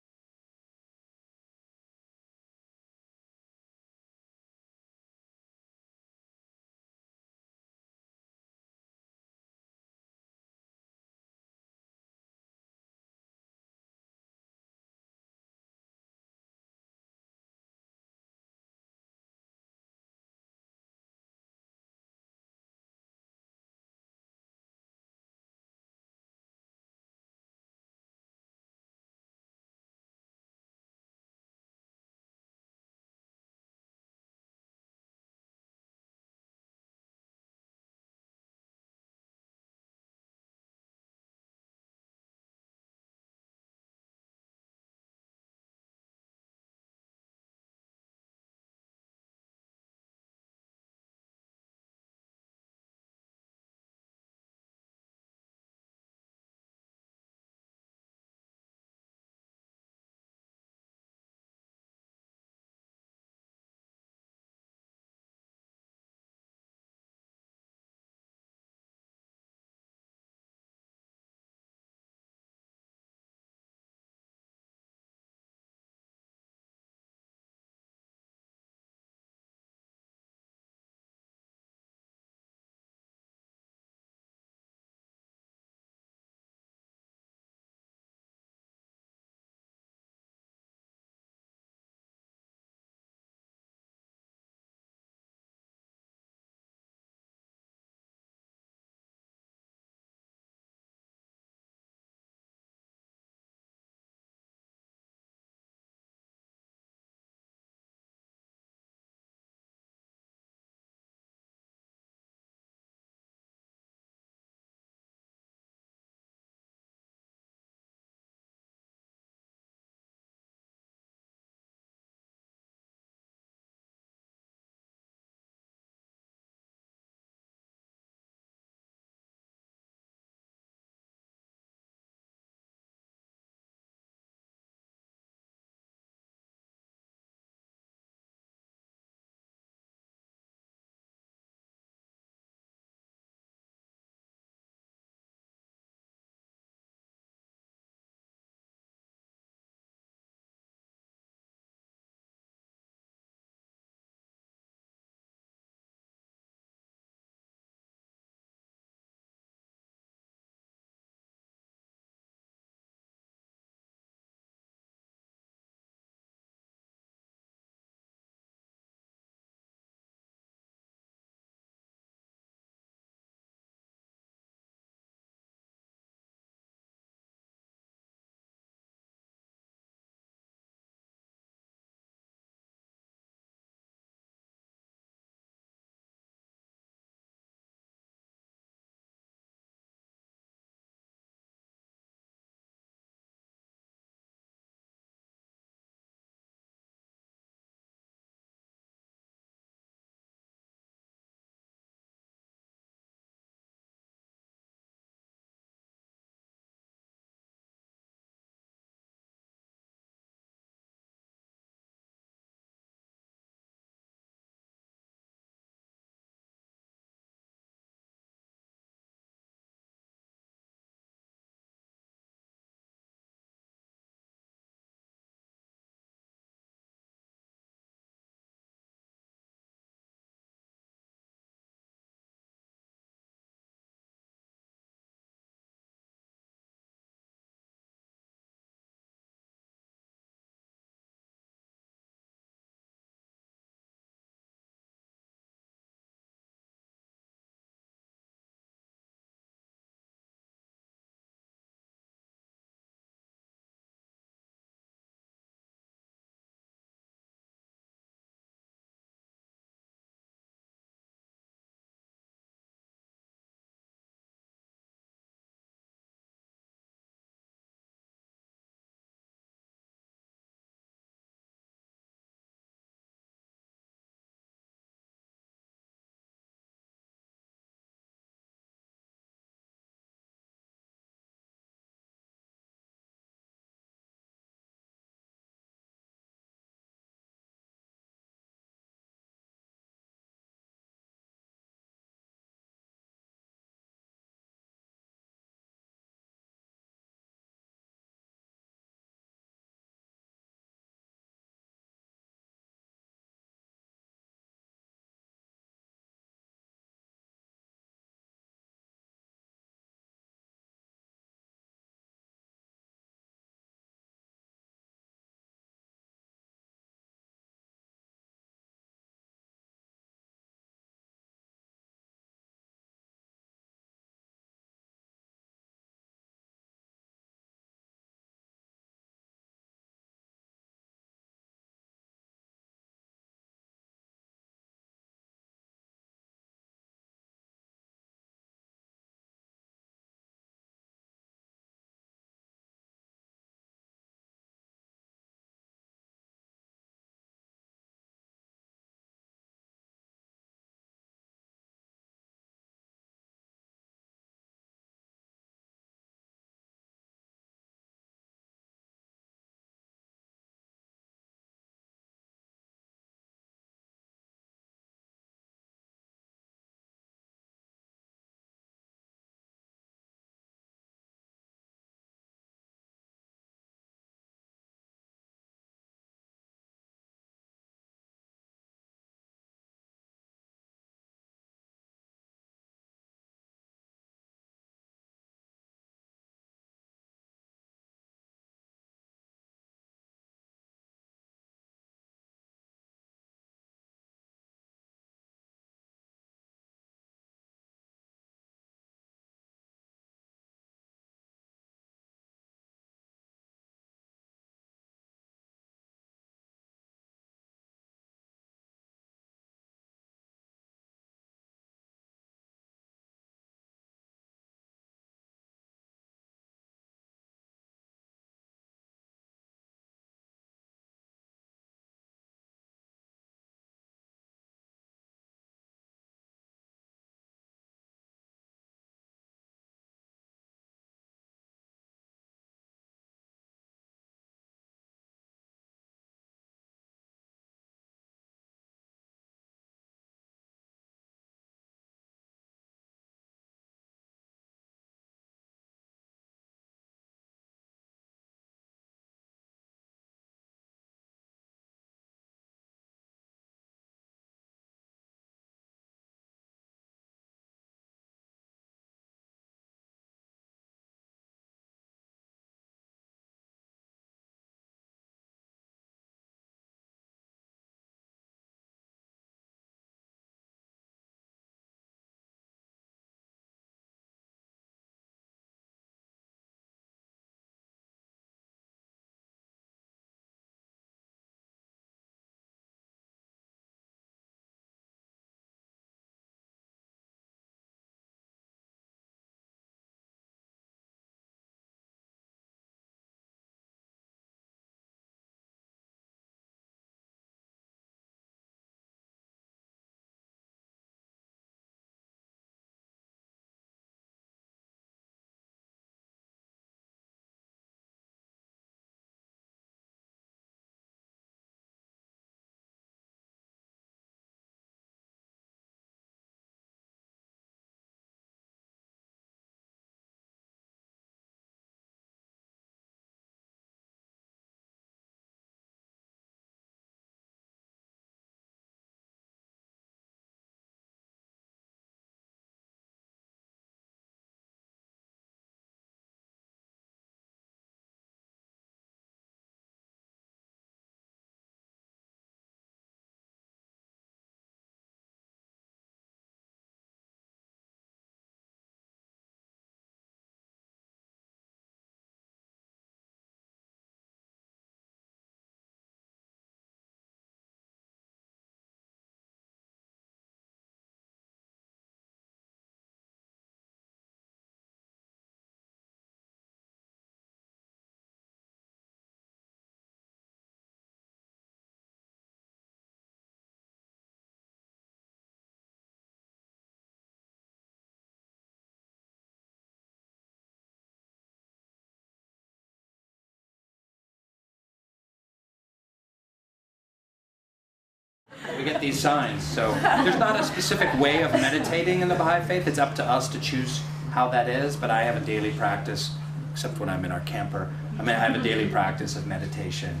We get these signs. So there's not a specific way of meditating in the Baha'i Faith. It's up to us to choose how that is, but I have a daily practice, except when I'm in our camper. I mean, I have a daily practice of meditation.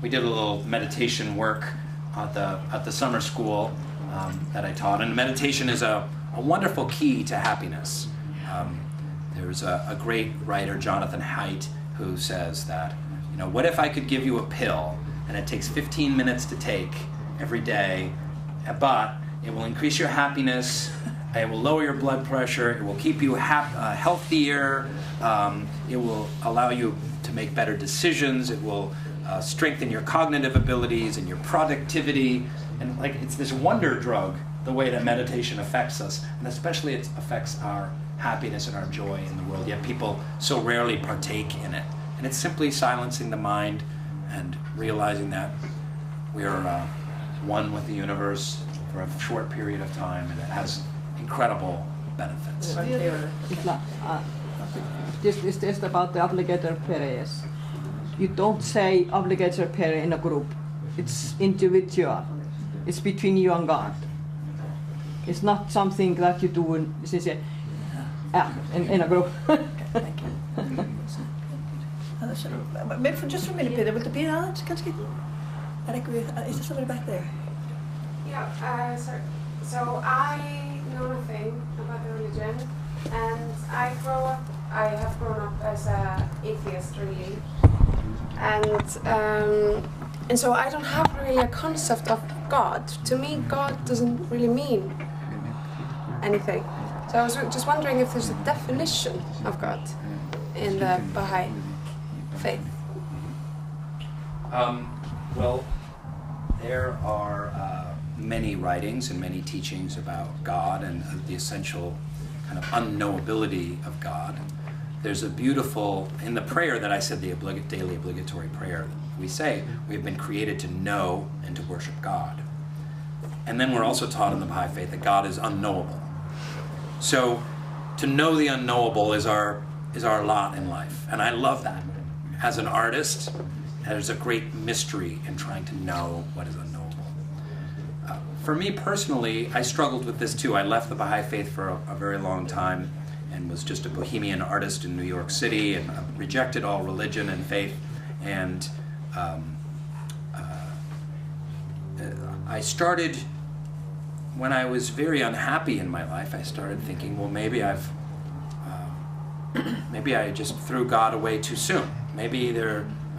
We did a little meditation work at the summer school that I taught, and meditation is a wonderful key to happiness. There's a great writer, Jonathan Haidt, who says that, what if I could give you a pill and it takes 15 minutes to take every day, but it will increase your happiness, it will lower your blood pressure, it will keep you healthier, it will allow you to make better decisions, it will strengthen your cognitive abilities and your productivity, and it's this wonder drug, the way that meditation affects us, and especially it affects our happiness and our joy in the world, yet people so rarely partake in it. And it's simply silencing the mind and realizing that we are one with the universe for a short period of time, and it has incredible benefits. This is just about the obligatory prayers. You don't say obligatory prayer in a group. It's individual. It's between you and God. It's not something that you do in a group. Thank you. Maybe for just a minute, Peter, would there be an kanskje? Is there somebody back there? Yeah, so I know nothing about the religion, and I have grown up as an atheist, really. And so I don't have really a concept of God. To me, God doesn't really mean anything. So I was just wondering if there's a definition of God in the Baha'i Faith. Well, there are many writings and many teachings about God and the essential kind of unknowability of God. There's a beautiful, in the prayer that I said, the daily obligatory prayer, we say we've been created to know and to worship God. And then we're also taught in the Baha'i Faith that God is unknowable. So to know the unknowable is our lot in life, and I love that. As an artist, there's a great mystery in trying to know what is unknowable. For me personally, I struggled with this too. I left the Baha'i Faith for a very long time and was just a bohemian artist in New York City, and rejected all religion and faith. And I started, when I was very unhappy in my life, I started thinking, well, maybe I just threw God away too soon. Maybe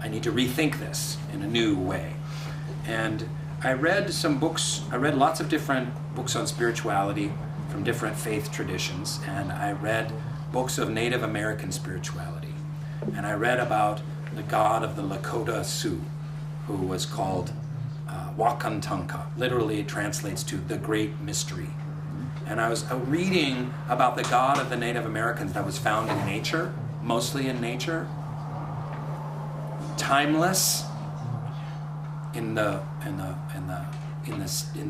I need to rethink this in a new way. And I read some books. I read lots of different books on spirituality from different faith traditions, and I read books of Native American spirituality. And I read about the god of the Lakota Sioux, who was called Wakantanka. Literally, it translates to the Great Mystery. And I was reading about the god of the Native Americans that was found in nature, mostly in nature, timeless, in the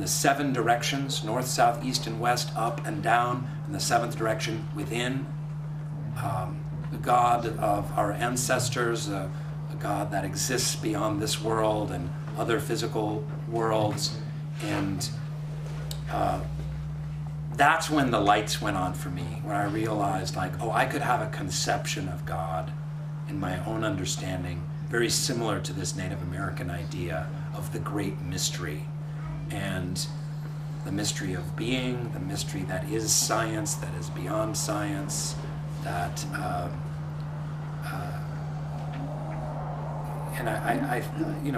seven directions, north, south, east, and west, up and down, and the seventh direction within. The God of our ancestors, a God that exists beyond this world and other physical worlds. And that's when the lights went on for me, when I realized, I could have a conception of God in my own understanding, very similar to this Native American idea of the great mystery. And the mystery of being, the mystery that is science, that is beyond science, that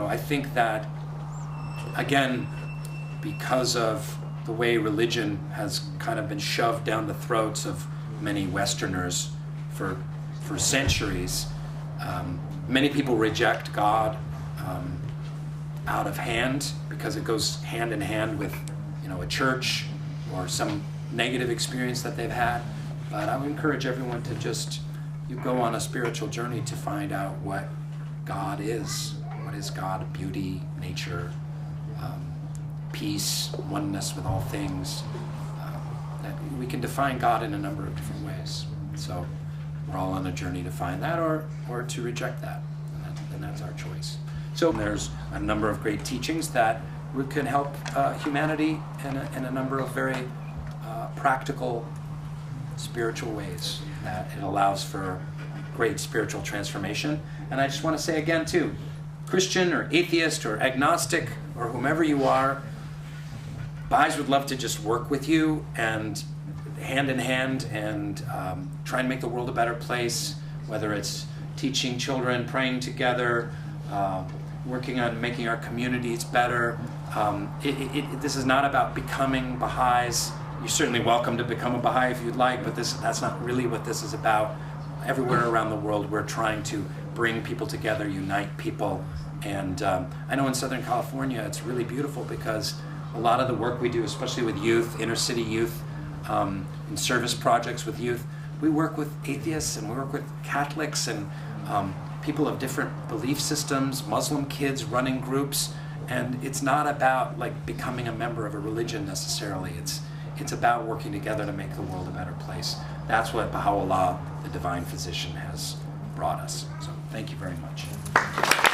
I think that, again, because of the way religion has kind of been shoved down the throats of many Westerners for centuries, many people reject God out of hand, because it goes hand in hand with a church or some negative experience that they've had. But I would encourage everyone to you go on a spiritual journey to find out what God is. What is God? Beauty, nature, peace, oneness with all things. That we can define God in a number of different ways. So we're all on a journey to find that or to reject that. And that's our choice. So there's a number of great teachings that can help humanity in a number of very practical spiritual ways, that it allows for great spiritual transformation. And I just want to say again too, Christian or atheist or agnostic or whomever you are, Baha'is would love to just work with you and hand in hand and try and make the world a better place, whether it's teaching children, praying together, working on making our communities better. This is not about becoming Baha'is. You're certainly welcome to become a Baha'i if you'd like, but that's not really what this is about. Everywhere around the world, we're trying to bring people together, unite people. And I know in Southern California, it's really beautiful because a lot of the work we do, especially with youth, inner city youth, in service projects with youth, we work with atheists and we work with Catholics and people of different belief systems, Muslim kids running groups. And it's not about like becoming a member of a religion necessarily. It's about working together to make the world a better place. That's what Bahá'u'lláh, the divine physician, has brought us. So thank you very much.